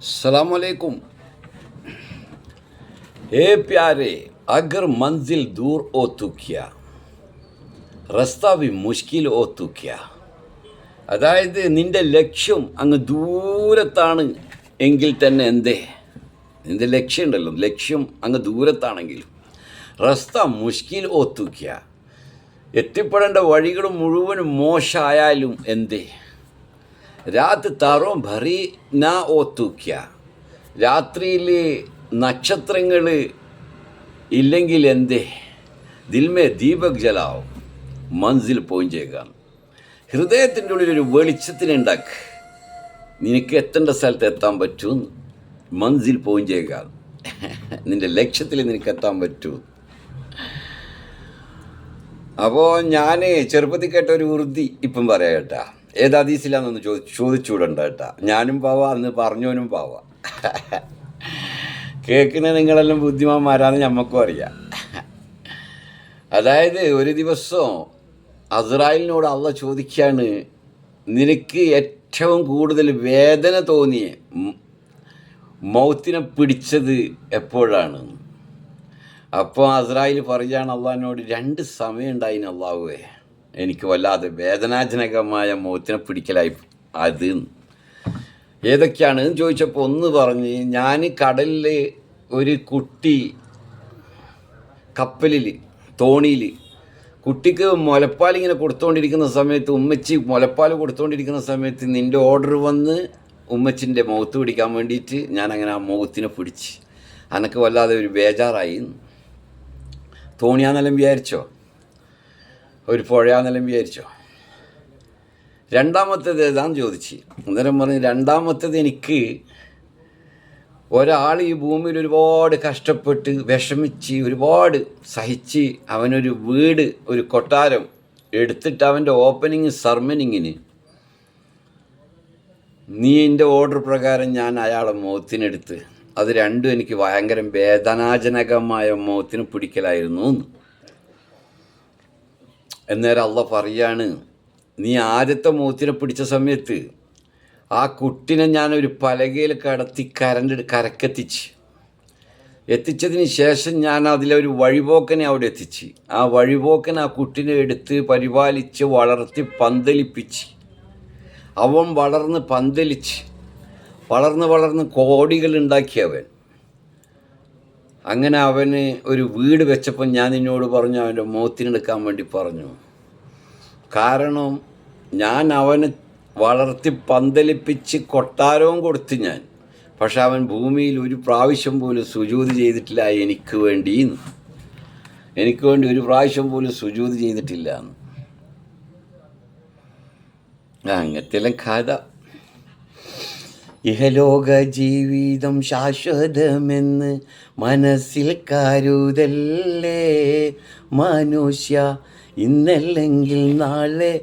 सलामकुम। हे प्यारे, अगर मंजिल दूर हो तो क्या, റസ്ത ബി മുഷ്കിൽ ഓ തു ക്യാ. അതായത് നിൻ്റെ ലക്ഷ്യം അങ്ങ് ദൂരത്താണ് എങ്കിൽ തന്നെ എന്തേ, നിൻ്റെ ലക്ഷ്യം ഉണ്ടല്ലോ, ലക്ഷ്യം അങ്ങ് ദൂരത്താണെങ്കിലും റസ്ത മുഷ്കിൽ ഓ തു ക്യാ, എത്തിപ്പെടേണ്ട വഴികൾ മുഴുവനും മോശമായാലും എന്തേ. രാത് താറോ ഭറി നാ ഓ തു ക്യാ, രാത്രിയിൽ നക്ഷത്രങ്ങൾ ഇല്ലെങ്കിൽ എന്തേ. ദിൽമേ ദീപക് ജലാവും മൻസിൽ പോയിഞ്ചേക. ഹൃദയത്തിൻ്റെ ഉള്ളിലൊരു വെളിച്ചത്തിനുണ്ടാക്ക്, നിനക്ക് എത്തേണ്ട സ്ഥലത്ത് എത്താൻ പറ്റൂ. മൻസിൽ പോയിഞ്ചേക, നിൻ്റെ ലക്ഷ്യത്തിൽ നിനക്ക് എത്താൻ പറ്റൂ. അപ്പോൾ ഞാൻ ചെറുപ്പത്തിൽ കേട്ട ഒരു ഉറുദി ഇപ്പം പറയാം കേട്ടാ. ഏത് ഹദീസിലാണെന്നൊന്ന് ചോദിച്ചുവിടണ്ട കേട്ടാ. ഞാനും പാവാ, അന്ന് പറഞ്ഞവനും പാവാ. കേൾക്കുന്ന നിങ്ങളെല്ലാം ബുദ്ധിമാന്മാരാന്ന് ഞമ്മക്കും അറിയാം. അതായത് ഒരു ദിവസം അസ്രായേലിനോട് അള്ളാ ചോദിക്കുകയാണ്, നിനക്ക് ഏറ്റവും കൂടുതൽ വേദന തോന്നിയ മൗത്തിനെ പിടിച്ചത് എപ്പോഴാണ്? അപ്പോൾ അസ്രായേൽ പറയുകയാണ് അള്ളാഹിനോട്, 2 സമയം ഉണ്ടായിന് അള്ളാഹുവേ, എനിക്ക് വല്ലാതെ വേദനാജനകമായ മൗത്തിനെ പിടിക്കലായി. അത് ഏതൊക്കെയാണ് ചോദിച്ചപ്പോൾ ഒന്ന് പറഞ്ഞ്, ഞാൻ കടലിൽ ഒരു കുട്ടി കപ്പലിൽ തോണിയിൽ കുട്ടിക്ക് മുലപ്പാൽ ഇങ്ങനെ കൊടുത്തുകൊണ്ടിരിക്കുന്ന സമയത്ത്, ഉമ്മച്ചി മുലപ്പാൽ കൊടുത്തുകൊണ്ടിരിക്കുന്ന സമയത്ത് നിൻ്റെ ഓർഡർ വന്ന് ഉമ്മച്ചിൻ്റെ മൗത്ത് പിടിക്കാൻ വേണ്ടിയിട്ട് ഞാനങ്ങനെ ആ മൗത്തിനെ പിടിച്ച്, അനക്ക് വല്ലാതെ ഒരു ബേജാറായി. തോണിയാന്നെല്ലാം വിചാരിച്ചോ, ഒരു പുഴയാന്നെല്ലാം വിചാരിച്ചോ? രണ്ടാമത്തേത് ഏതാന്ന് ചോദിച്ച്. അന്നേരം പറഞ്ഞ്, രണ്ടാമത്തേത് എനിക്ക് ഒരാൾ ഈ ഭൂമിയിൽ ഒരുപാട് കഷ്ടപ്പെട്ട് വിഷമിച്ച് ഒരുപാട് സഹിച്ച് അവനൊരു വീട്, ഒരു കൊട്ടാരം എടുത്തിട്ട് അവൻ്റെ ഓപ്പണിങ് സെർമണിങ്ങിന് നീ എൻ്റെ ഓർഡർ പ്രകാരം ഞാൻ അയാളെ മൗത്തിനെടുത്ത്, അത് രണ്ടും എനിക്ക് ഭയങ്കര വേദനാജനകമായ മൗത്തിന് പിടിക്കലായിരുന്നു. എന്നേരം അള്ളാഹ് പറയാണ്, നീ ആദ്യത്തെ മൗത്തിനെ പിടിച്ച സമയത്ത് ആ കുട്ടിനെ ഞാനൊരു പലകയിൽ കടത്തി എത്തിച്ചതിന് ശേഷം ഞാൻ അതിലൊരു വഴിപോക്കനെ അവിടെ എത്തിച്ച്, ആ വഴിപോക്കൻ ആ കുട്ടിനെ എടുത്ത് പരിപാലിച്ച് വളർത്തി പന്തലിപ്പിച്ച്, അവൻ വളർന്ന് പന്തലിച്ച് വളർന്ന് കോടികൾ ഉണ്ടാക്കിയവൻ. അങ്ങനെ അവന് ഒരു വീട് വെച്ചപ്പോൾ ഞാൻ നിന്നോട് പറഞ്ഞു, അവൻ്റെ മൗത്തിനെടുക്കാൻ വേണ്ടി പറഞ്ഞു. കാരണം ഞാൻ അവനെ വളർത്തി പന്തലിപ്പിച്ച് കൊട്ടാരവും കൊടുത്ത് ഞാൻ, പക്ഷെ അവൻ ഭൂമിയിൽ ഒരു പ്രാവശ്യം പോലും സുജൂദ് ചെയ്തിട്ടില്ല. എനിക്ക് വേണ്ടി ഒരു പ്രാവശ്യം പോലും സുജൂദ് ചെയ്തിട്ടില്ല. അങ്ങനത്തെല്ലാം കഥ. ഇഹലോക ജീവിതം ശാശ്വതമെന്ന് മനസ്സിൽ കരുതല്ലേ മനുഷ്യ, ഇന്നല്ലെങ്കിൽ നാളെ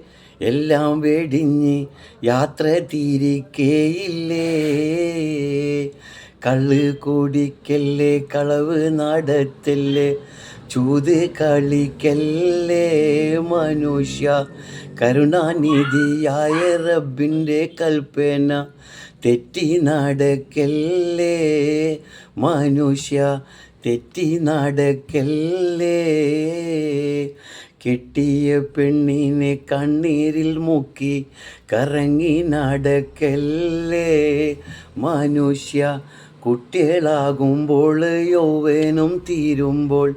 എല്ലാം വെടിഞ്ഞ് യാത്ര തിരിക്കേയില്ലേ. കള്ള് കുടിക്കല്ലേ, കളവ് നടത്തല്ലേ, ചൂത് കളിക്കല്ലേ മനുഷ്യ, കരുണാനിധിയായ റബ്ബിൻ്റെ കൽപ്പന തെറ്റി നടക്കല്ലേ മനുഷ്യ, തെറ്റി നടക്കല്ലേ. കെട്ടിയ പെണ്ണിനെ കണ്ണീരിൽ മുക്കി കറങ്ങി നടക്കല്ലേ മനുഷ്യ, കുട്ടികളാകുമ്പോൾ യൗവനം തീരുമ്പോൾ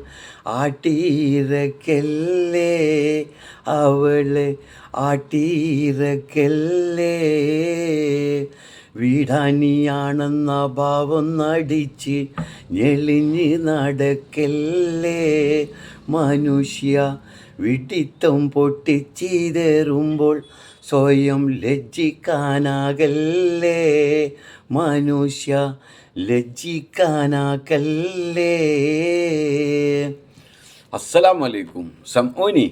ആട്ടിയിറക്കല്ലേ അവളെ, ആട്ടിയിറക്കല്ലേ. വീടാനിയാണെന്ന ഭാവം നടിച്ച് ഞെളിഞ്ഞ് നടക്കല്ലേ മനുഷ്യ, വിട്ടിത്തം പൊട്ടിച്ചിതറുമ്പോൾ സ്വയം ലജ്ജിക്കാനാകല്ലേ മനുഷ്യ, ലജ്ജിക്കാനാകല്ലേ. അസ്സലാമു അലൈക്കും. സമൂനി